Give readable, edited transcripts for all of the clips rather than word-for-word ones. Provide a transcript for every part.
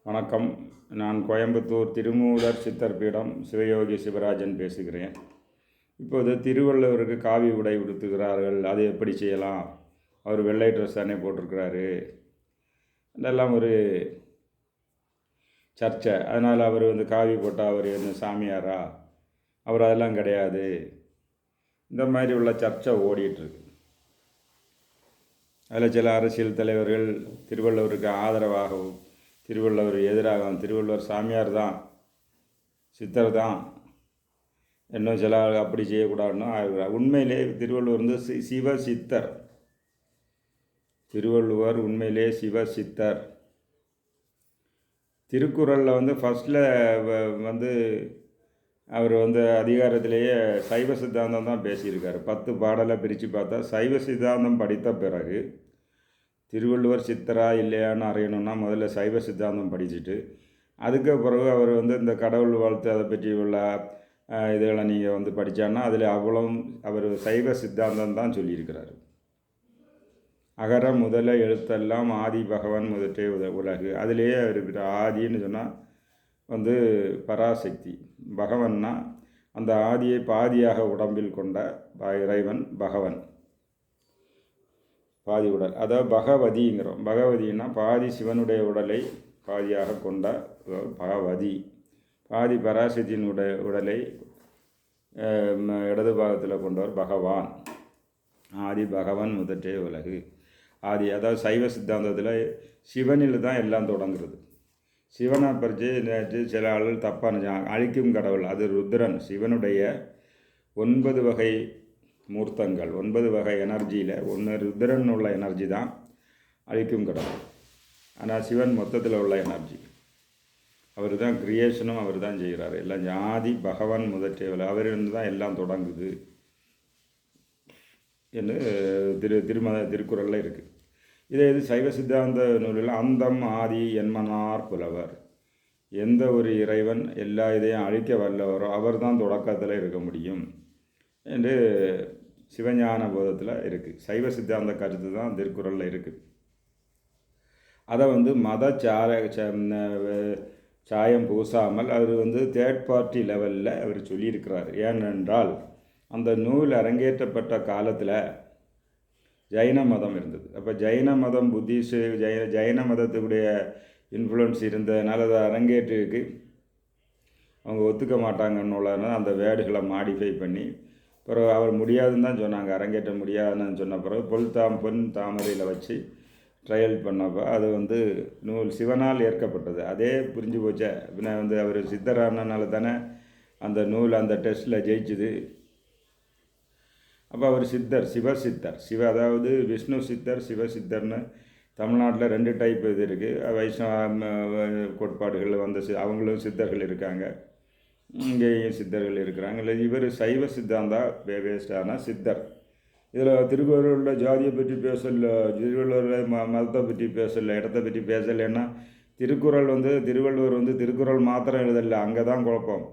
வணக்கம். நான் கோயம்புத்தூர் திருமூலர் சித்தர் பீடம் சிவயோகி சிவராஜன் பேசுகிறேன். இப்போது திருவள்ளுவருக்கு காவி உடை உடுத்துகிறார்கள், அது எப்படி செய்யலாம்? அவர் வெள்ளை ட்ரெஸ் தானே போட்டிருக்கிறாரு, இதெல்லாம் ஒரு சர்ச்சை. அதனால் அவர் காவி போட்டால் அவர் என்ன சாமியாரா? அவர் அதெல்லாம் கிடையாது. இந்த மாதிரி உள்ள சர்ச்சை ஓடிட்டுருக்கு. அதில் சில அரசியல் தலைவர்கள் திருவள்ளுவருக்கு ஆதரவாகவும் திருவள்ளுவர் எதிராகவும், திருவள்ளுவர் சாமியார் தான், சித்தர் தான், இன்னும் சில அப்படி செய்யக்கூடாதுன்னு. உண்மையிலே திருவள்ளுவர் சிவ சித்தர். திருவள்ளுவர் உண்மையிலே சிவ சித்தர். திருக்குறளில் ஃபஸ்ட்டில் அவர் அதிகாரத்திலேயே சைவ சித்தாந்தம் தான் பேசியிருக்காரு. 10 பாடலை பிரித்து பார்த்தா சைவ சித்தாந்தம் படித்த பிறகு திருவள்ளுவர் சித்தரா இல்லையான்னு அறியணும்னா முதல்ல சைவ சித்தாந்தம் படிச்சுட்டு அதுக்கு பிறகு அவர் இந்த கடவுள் வாழ்த்து அதை பற்றி உள்ள இதெல்லாம் நீங்கள் படித்தான்னா அதில் அவ்வளவும் அவர் சைவ சித்தாந்தம் தான் சொல்லியிருக்கிறார். அகர முதல எழுத்தெல்லாம் ஆதி பகவான் முதற்றே உலகு. அதிலேயே இருக்கிற ஆதின்னு சொன்னால் பராசக்தி. பகவன்னா அந்த ஆதியை பாதியாக உடம்பில் கொண்ட இறைவன் பகவன். பாதி உடல், அதாவது பகவதிங்கிறோம். பகவதினா பாதி சிவனுடைய உடலை பாதியாக கொண்ட பகவதி. பாதி பராசக்தியின் உடலை இடது பாகத்தில் கொண்டவர் பகவான். ஆதி பகவான் முதற்றே உலகு. ஆதி, அதாவது சைவ சித்தாந்தத்தில் சிவனில் தான் எல்லாம் தொடங்குறது. சிவனை பறித்து சில ஆளுகள் தப்பான அழிக்கும் கடவுள், அது ருத்ரன். சிவனுடைய 9 வகை மூர்த்தங்கள், 9 வகை எனர்ஜியில் ஒன்று ருத்ரன் உள்ள எனர்ஜி தான் அழிக்கும் கடவுள். ஆனால் சிவன் மொத்தத்தில் உள்ள எனர்ஜி. அவர் தான் கிரியேஷனும் அவர் தான் செய்கிறார். எல்லாம் ஜாதி பகவான் முதற்றேவல், அவரிருந்து தான் எல்லாம் தொடங்குது என்று திருக்குறளில் இருக்குது. இதே இது சைவ சித்தாந்த நூலில் அந்தம் ஆதி என்மனார் புலவர். எந்த ஒரு இறைவன் எல்லா இதையும் அழிக்க வல்லவரோ அவர் தான் தொடக்கத்தில் இருக்க முடியும் என்று சிவஞான போதத்தில் இருக்குது. சைவ சித்தாந்த கருத்து தான் திருக்குறளில் இருக்குது. அதை மத சாயம் பூசாமல் அவர் தேர்ட் பார்ட்டி லெவலில் அவர் சொல்லியிருக்கிறார். ஏனென்றால் அந்த நூல் அரங்கேற்றப்பட்ட காலத்தில் ஜைன மதம் இருந்தது. அப்போ ஜைன மதம் புத்திஸ்ட் ஜைன மதத்துடைய இன்ஃப்ளூயன்ஸ் இருந்ததுனால அதை அரங்கேற்றிருக்கு அவங்க ஒத்துக்க மாட்டாங்கன்னு அந்த வேர்டுகளை மாடிஃபை பண்ணி பிறகு அவர் முடியாதுன்னு தான் சொன்னாங்க. அரங்கேற்ற முடியாதுன்னு சொன்ன பிறகு பொன் தாமரையில் வச்சு ட்ரையல் பண்ணப்போ அது நூல் சிவனால் ஏற்கப்பட்டது. அதே புரிஞ்சு போச்சே. பின்ன அவர் சித்தரானால தானே அந்த நூல் அந்த டெஸ்ட்டில் ஜெயிச்சுது. அப்போ அவர் சித்தர், சிவசித்தர். அதாவது விஷ்ணு சித்தர், சிவசித்தர்னு தமிழ்நாட்டில் 2 டைப் இது இருக்குது. வைஷ்ணவ கோட்பாடுகள் அவங்களும் சித்தர்கள் இருக்காங்க, இங்கேயும் சித்தர்கள் இருக்கிறாங்க. இல்லை, இவர் சைவ சித்தாந்தா வேஸ்டான சித்தர். இதில் திருக்குறளில் ஜாதியை பற்றி பேசல, திருவள்ளுவரில் மதத்தை பற்றி பேசலை, இடத்தை பற்றி பேசலைன்னா திருக்குறள் திருவள்ளுவர் திருக்குறள் மாத்திரம் எழுதலை. அங்கே தான் குழப்பம்.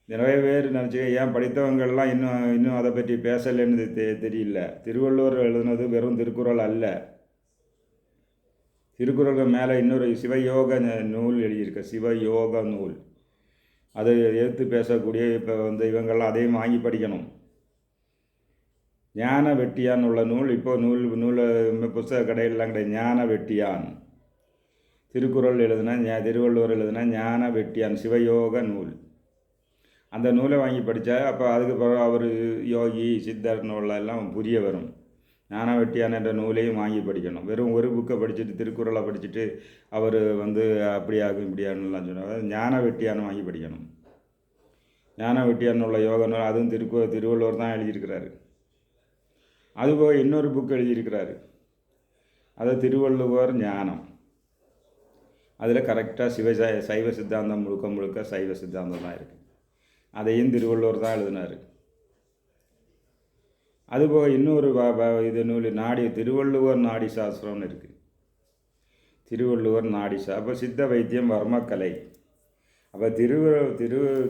நிறைய பேர் நினச்சிக்க ஏன் படித்தவங்கள்லாம் இன்னும் அதை பற்றி பேசலைன்னு தெரியல. திருவள்ளுவர் எழுதுனது வெறும் திருக்குறள் அல்ல. திருக்குறளுக்கு மேலே இன்னொரு சிவயோக நூல் எழுதியிருக்க, சிவயோக நூல். அதை எதிர்த்து பேசக்கூடிய இப்போ இவங்கெல்லாம் அதையும் வாங்கி படிக்கணும். ஞான வெட்டியான் உள்ள நூல் இப்போ நூல் புஸ்தக கடையிலாம் கிடையாது. ஞான வெட்டியான் திருக்குறள் எழுதுனா, திருவள்ளுவர் எழுதுனா ஞான வெட்டியான் சிவயோக நூல். அந்த நூலை வாங்கி படித்தா அப்போ அதுக்கு பிறகு அவர் யோகி சித்தர் நூலெல்லாம் புரிய வரும். ஞான வெட்டியான் என்ற நூலையும் வாங்கி படிக்கணும். வெறும் ஒரு புக்கை படிச்சுட்டு திருக்குறளை படிச்சுட்டு அவர் அப்படி ஆகும் இப்படியானுலாம் சொன்னார். ஞான வெட்டியான்னு வாங்கி படிக்கணும். ஞான வெட்டியான் உள்ள யோக நூல் அதுவும் திருவள்ளுவர் தான் எழுதியிருக்கிறாரு. அதுபோக இன்னொரு புக் எழுதியிருக்கிறாரு, அது திருவள்ளுவர் ஞானம். அதில் கரெக்டாக சைவ சித்தாந்தம் முழுக்க சைவ சித்தாந்தம் தான் இருக்குது. அதையும் திருவள்ளுவர் தான் எழுதினார். அதுபோக இன்னொரு இது நூல் திருவள்ளுவர் நாடி சாஸ்திரம்னு இருக்குது. திருவள்ளுவர் நாடி அப்போ சித்த வைத்தியம் வர்மக்கலை. அப்போ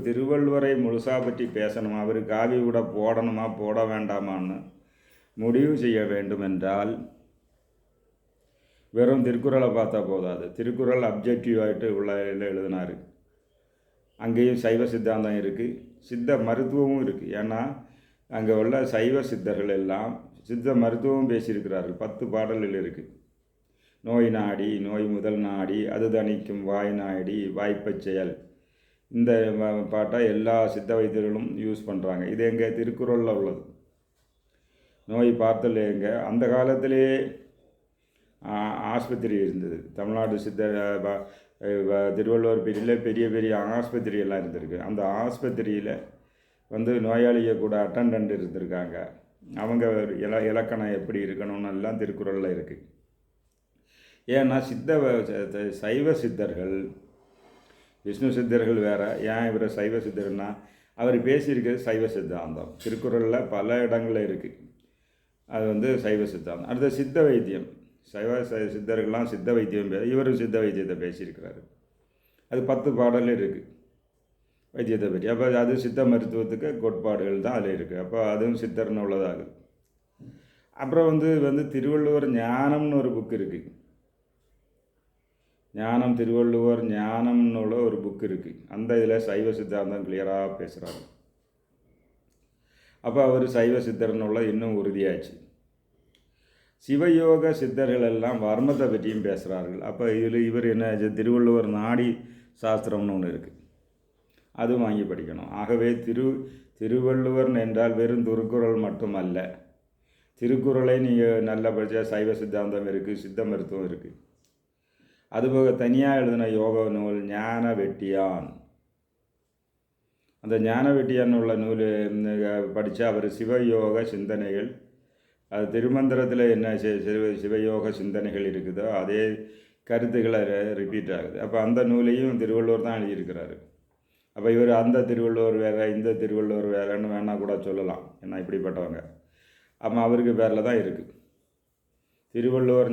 திருவள்ளுவரை முழுசாக பற்றி பேசணுமா, அவர் காவி கூட போடணுமா போட வேண்டாமான்னு முடிவு செய்ய வேண்டும் என்றால் வெறும் திருக்குறளை பார்த்தா போதாது. திருக்குறள் அப்ஜெக்டிவாகிட்டு உள்ள எழுதினார். அங்கேயும் சைவ சித்தாந்தம் இருக்குது, சித்த மருத்துவமும் இருக்குது. ஏன்னா அங்கே உள்ள சைவ சித்தர்கள் எல்லாம் சித்த மருத்துவமும் பேசியிருக்கிறார்கள். 10 பாடல்கள் இருக்குது. நோய் நாடி, நோய் முதல் நாடி, அது தணிக்கும் வாய் நாடி, வாய்ப்பச் செயல். இந்த பாட்டை எல்லா சித்த வைத்தியர்களும் யூஸ் பண்ணுறாங்க. இது எங்கள் திருக்குறளில் உள்ளது. நோய் பார்த்தல் எங்கே அந்த காலத்திலே ஆஸ்பத்திரி இருந்தது. தமிழ்நாடு திருவள்ளுவர் பீரியடில் பெரிய பெரிய ஆஸ்பத்திரி எல்லாம் இருந்திருக்கு. அந்த ஆஸ்பத்திரியில் நோயாளியை கூட அட்டண்டன்ட் இருந்திருக்காங்க. அவங்க இலக்கணம் எப்படி இருக்கணும்னு எல்லாம் திருக்குறளில் இருக்குது. ஏன்னா சைவ சித்தர்கள், விஷ்ணு சித்தர்கள் வேறு. ஏன் இவரை சைவ சித்தர்னா அவர் பேசியிருக்கிறது சைவ சித்தாந்தம். திருக்குறளில் பல இடங்களில் இருக்குது. அது சைவ சித்தாந்தம். அடுத்த சித்த வைத்தியம். சித்தர்கள்லாம் சித்த வைத்தியம் இவரும் சித்த வைத்தியத்தை பேசியிருக்கிறாரு. அது 10 பாடல் இருக்குது வைத்தியத்தை பற்றி. அப்போ அது சித்த மருத்துவத்துக்கு கோட்பாடுகள் தான் அதில் இருக்குது. அப்போ அதுவும் சித்தர்னு உள்ளதாகுது. அப்புறம் திருவள்ளுவர் ஞானம்னு ஒரு புக் இருக்குது. ஞானம், திருவள்ளுவர் ஞானம்னு உள்ள ஒரு புக் இருக்குது. அந்த இதில் சைவ சித்தாந்தம் கிளியராக பேசுகிறாரு. அப்போ அவர் சைவ சித்தர்னு உள்ள இன்னும் உறுதியாச்சு. சிவயோக சித்தர்கள் எல்லாம் வர்மத்தை பற்றியும் பேசுகிறார்கள். அப்போ இவர் என்ன, திருவள்ளுவர் நாடி சாஸ்திரம்னு ஒன்று இருக்குது, அதுவும் வாங்கி படிக்கணும். ஆகவே திருவள்ளுவர் என்றால் வெறும் திருக்குறள் மட்டுமல்ல. திருக்குறளை நீங்கள் நல்ல படித்த சைவ சித்தாந்தம் இருக்குது, சித்த மருத்துவம் இருக்குது. அதுபோக தனியாக எழுதின யோக நூல் ஞான வெட்டியான். அந்த ஞான வெட்டியான் உள்ள நூல் படித்தா அவர் சிவயோக சிந்தனைகள், அது திருமந்திரத்தில் என்ன சிவயோக சிந்தனைகள் இருக்குதோ அதே கருத்துக்களை ரிப்பீட் ஆகுது. அப்போ அந்த நூலையும் திருவள்ளுவர் தான் எழுதியிருக்கிறாரு. அப்போ இவர் அந்த திருவள்ளுவர் வேறு, இந்த திருவள்ளுவர் வேறுன்னு வேணால் கூட சொல்லலாம். ஏன்னா இப்படிப்பட்டவங்க. அப்போ அவருக்கு பேரில் தான் இருக்குது திருவள்ளுவர்